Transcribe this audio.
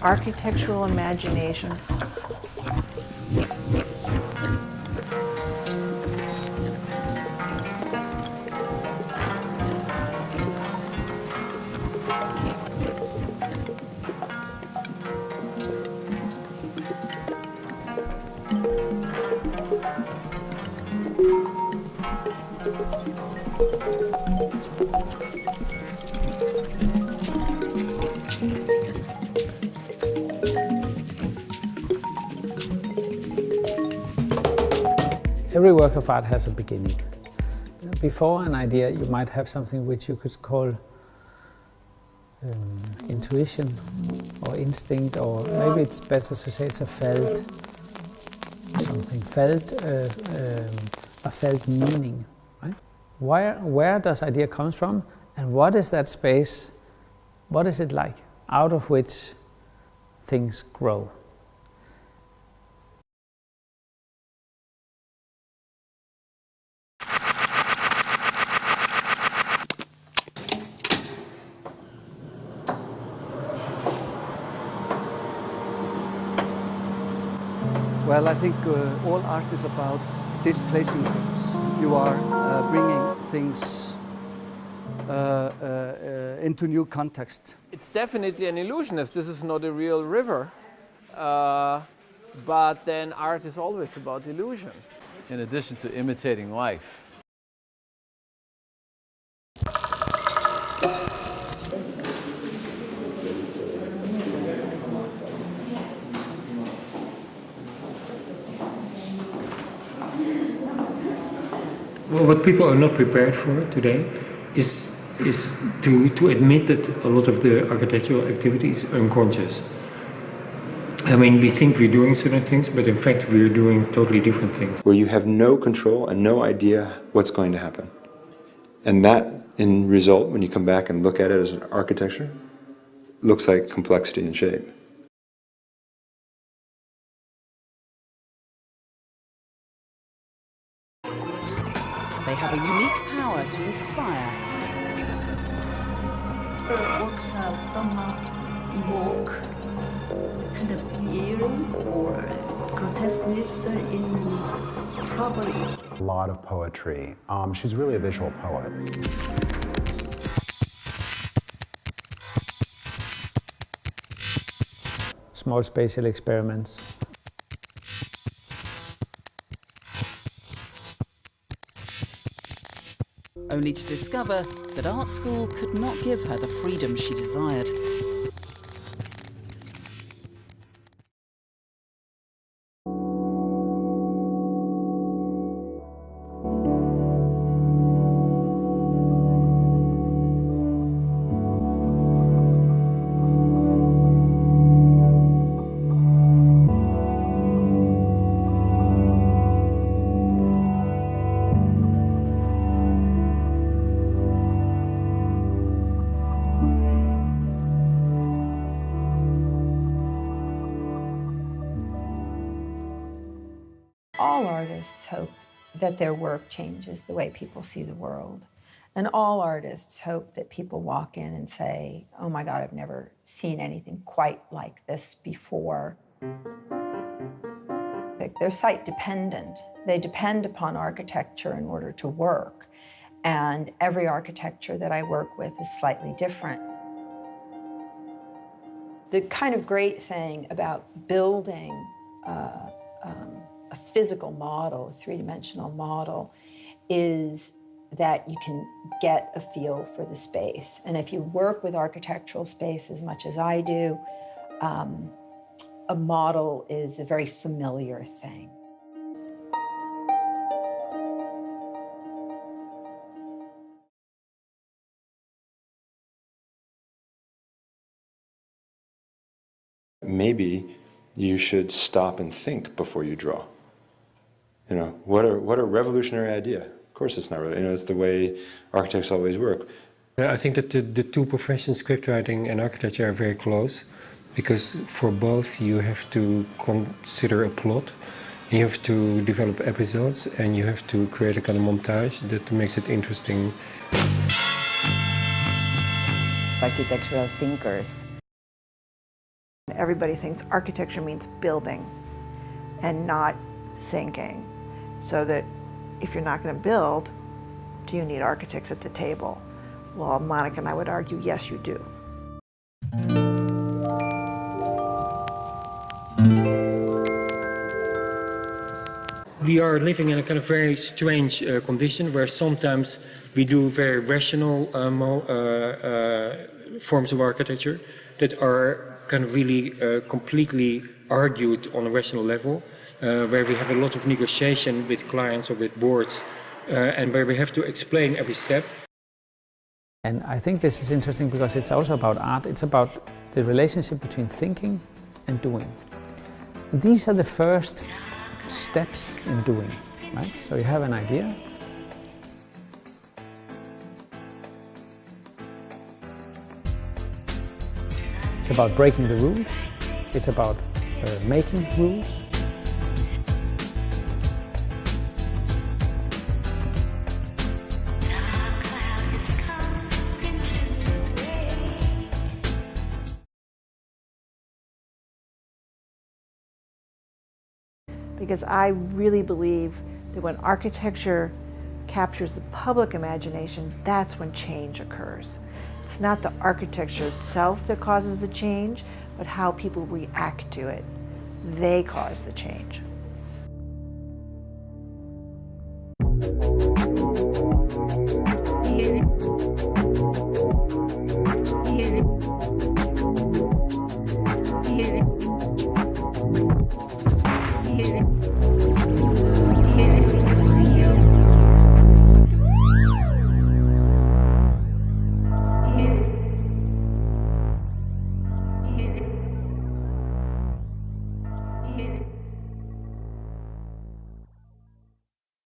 architectural imagination. Every work of art has a beginning. Before an idea, you might have something which you could call intuition or instinct, or maybe it's better to say it's a felt something, a felt meaning, right? Where does idea comes from, and what is that space? What is it like out of which things grow? Well, I think all art is about displacing things. You are bringing things into new context. It's definitely an illusion, as this is not a real river. But then art is always about illusion. In addition to imitating life. Well, what people are not prepared for today is to admit that a lot of the architectural activities are unconscious. I mean, we think we're doing certain things, but in fact we're doing totally different things. Where you have no control and no idea what's going to happen. And that, in result, when you come back and look at it as an architecture, looks like complexity and shape. They have a unique power to inspire. Her works have somehow evoke kind of eerie or grotesqueness in property. A lot of poetry. She's really a visual poet. Small spatial experiments. Only to discover that art school could not give her the freedom she desired. All artists hope that their work changes the way people see the world. And all artists hope that people walk in and say, oh my God, I've never seen anything quite like this before. They're site dependent. They depend upon architecture in order to work. And every architecture that I work with is slightly different. The kind of great thing about building a physical model, a three-dimensional model, is that you can get a feel for the space. And if you work with architectural space as much as I do, a model is a very familiar thing. Maybe you should stop and think before you draw. You know, what a revolutionary idea. Of course it's not really, you know, it's the way architects always work. I think that the two professions, scriptwriting and architecture, are very close, because for both you have to consider a plot, you have to develop episodes, and you have to create a kind of montage that makes it interesting. Architectural thinkers Everybody thinks architecture means building and not thinking. So that if you're not going to build, do you need architects at the table? Well, Monica and I would argue, yes, you do. We are living in a kind of very strange condition where sometimes we do very rational forms of architecture that are kind of really completely argued on a rational level, where we have a lot of negotiation with clients or with boards, and where we have to explain every step. And I think this is interesting because it's also about art. It's about the relationship between thinking and doing. And these are the first steps in doing, right? So you have an idea. It's about breaking the rules. It's about making rules. Because I really believe that when architecture captures the public imagination, that's when change occurs. It's not the architecture itself that causes the change, but how people react to it. They cause the change. Here.